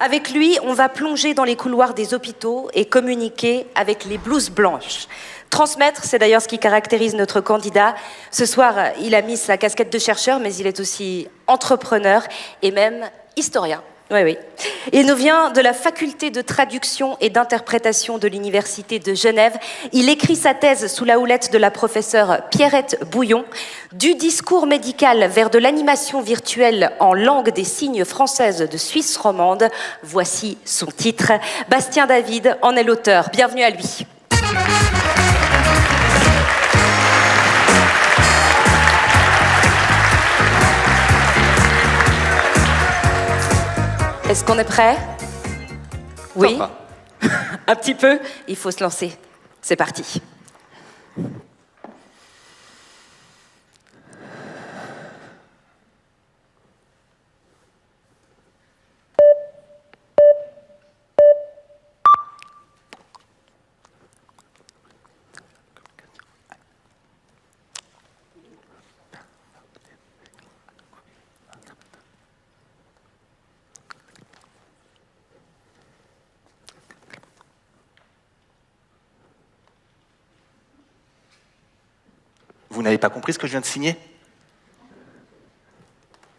Avec lui, on va plonger dans les couloirs des hôpitaux et communiquer avec les blouses blanches. Transmettre, c'est d'ailleurs ce qui caractérise notre candidat. Ce soir, il a mis sa casquette de chercheur, mais il est aussi entrepreneur et même historien. Oui. Il nous vient de la faculté de traduction et d'interprétation de l'Université de Genève. Il écrit sa thèse sous la houlette de la professeure Pierrette Bouillon. Du discours médical vers de l'animation virtuelle en langue des signes française de Suisse romande. Voici son titre. Bastien David en est l'auteur. Bienvenue à lui. Est-ce qu'on est prêt? Oui. Un petit peu. Il faut se lancer. C'est parti. Vous n'avez pas compris ce que je viens de signer?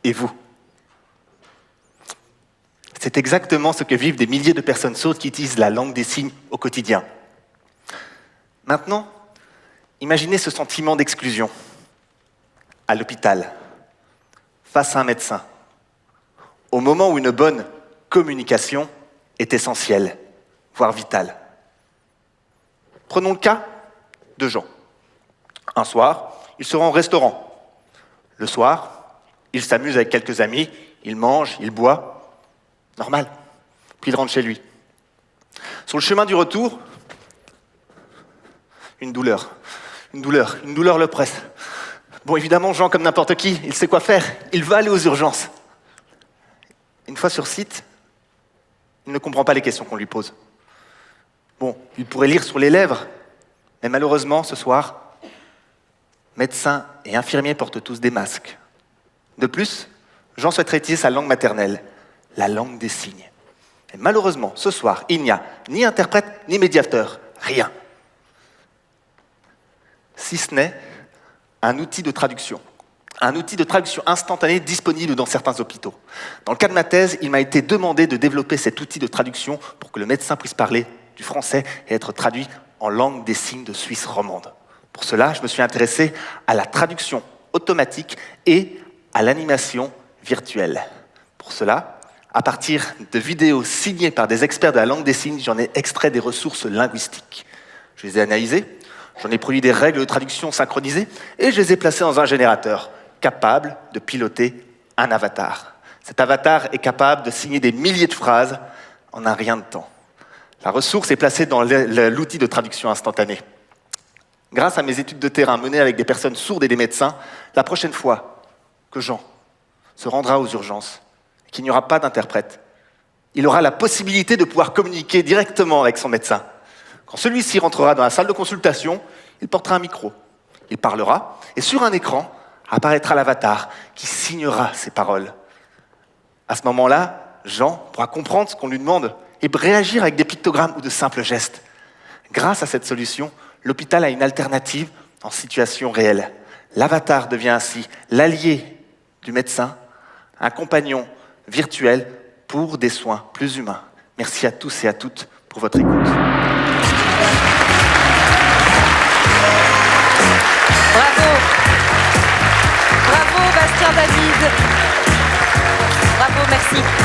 Et vous? C'est exactement ce que vivent des milliers de personnes sourdes qui utilisent la langue des signes au quotidien. Maintenant, imaginez ce sentiment d'exclusion à l'hôpital, face à un médecin, au moment où une bonne communication est essentielle, voire vitale. Prenons le cas de Jean. Un soir, il se rend au restaurant. Le soir, il s'amuse avec quelques amis, il mange, il boit. Normal. Puis il rentre chez lui. Sur le chemin du retour, une douleur le presse. Bon, évidemment, Jean, comme n'importe qui, il sait quoi faire. Il va aller aux urgences. Une fois sur site, il ne comprend pas les questions qu'on lui pose. Bon, il pourrait lire sur les lèvres, mais malheureusement, ce soir, médecins et infirmiers portent tous des masques. De plus, Jean souhaiterait utiliser sa langue maternelle, la langue des signes. Et malheureusement, ce soir, il n'y a ni interprète, ni médiateur, rien. Si ce n'est un outil de traduction instantanée disponible dans certains hôpitaux. Dans le cas de ma thèse, il m'a été demandé de développer cet outil de traduction pour que le médecin puisse parler du français et être traduit en langue des signes de Suisse romande. Pour cela, je me suis intéressé à la traduction automatique et à l'animation virtuelle. Pour cela, à partir de vidéos signées par des experts de la langue des signes, j'en ai extrait des ressources linguistiques. Je les ai analysées, j'en ai produit des règles de traduction synchronisées et je les ai placées dans un générateur capable de piloter un avatar. Cet avatar est capable de signer des milliers de phrases en un rien de temps. La ressource est placée dans l'outil de traduction instantanée. Grâce à mes études de terrain menées avec des personnes sourdes et des médecins, la prochaine fois que Jean se rendra aux urgences et qu'il n'y aura pas d'interprète, il aura la possibilité de pouvoir communiquer directement avec son médecin. Quand celui-ci rentrera dans la salle de consultation, il portera un micro, il parlera, et sur un écran apparaîtra l'avatar qui signera ses paroles. À ce moment-là, Jean pourra comprendre ce qu'on lui demande et réagir avec des pictogrammes ou de simples gestes. Grâce à cette solution, l'hôpital a une alternative en situation réelle. L'avatar devient ainsi l'allié du médecin, un compagnon virtuel pour des soins plus humains. Merci à tous et à toutes pour votre écoute. Bravo. Bravo Bastien David. Bravo, merci.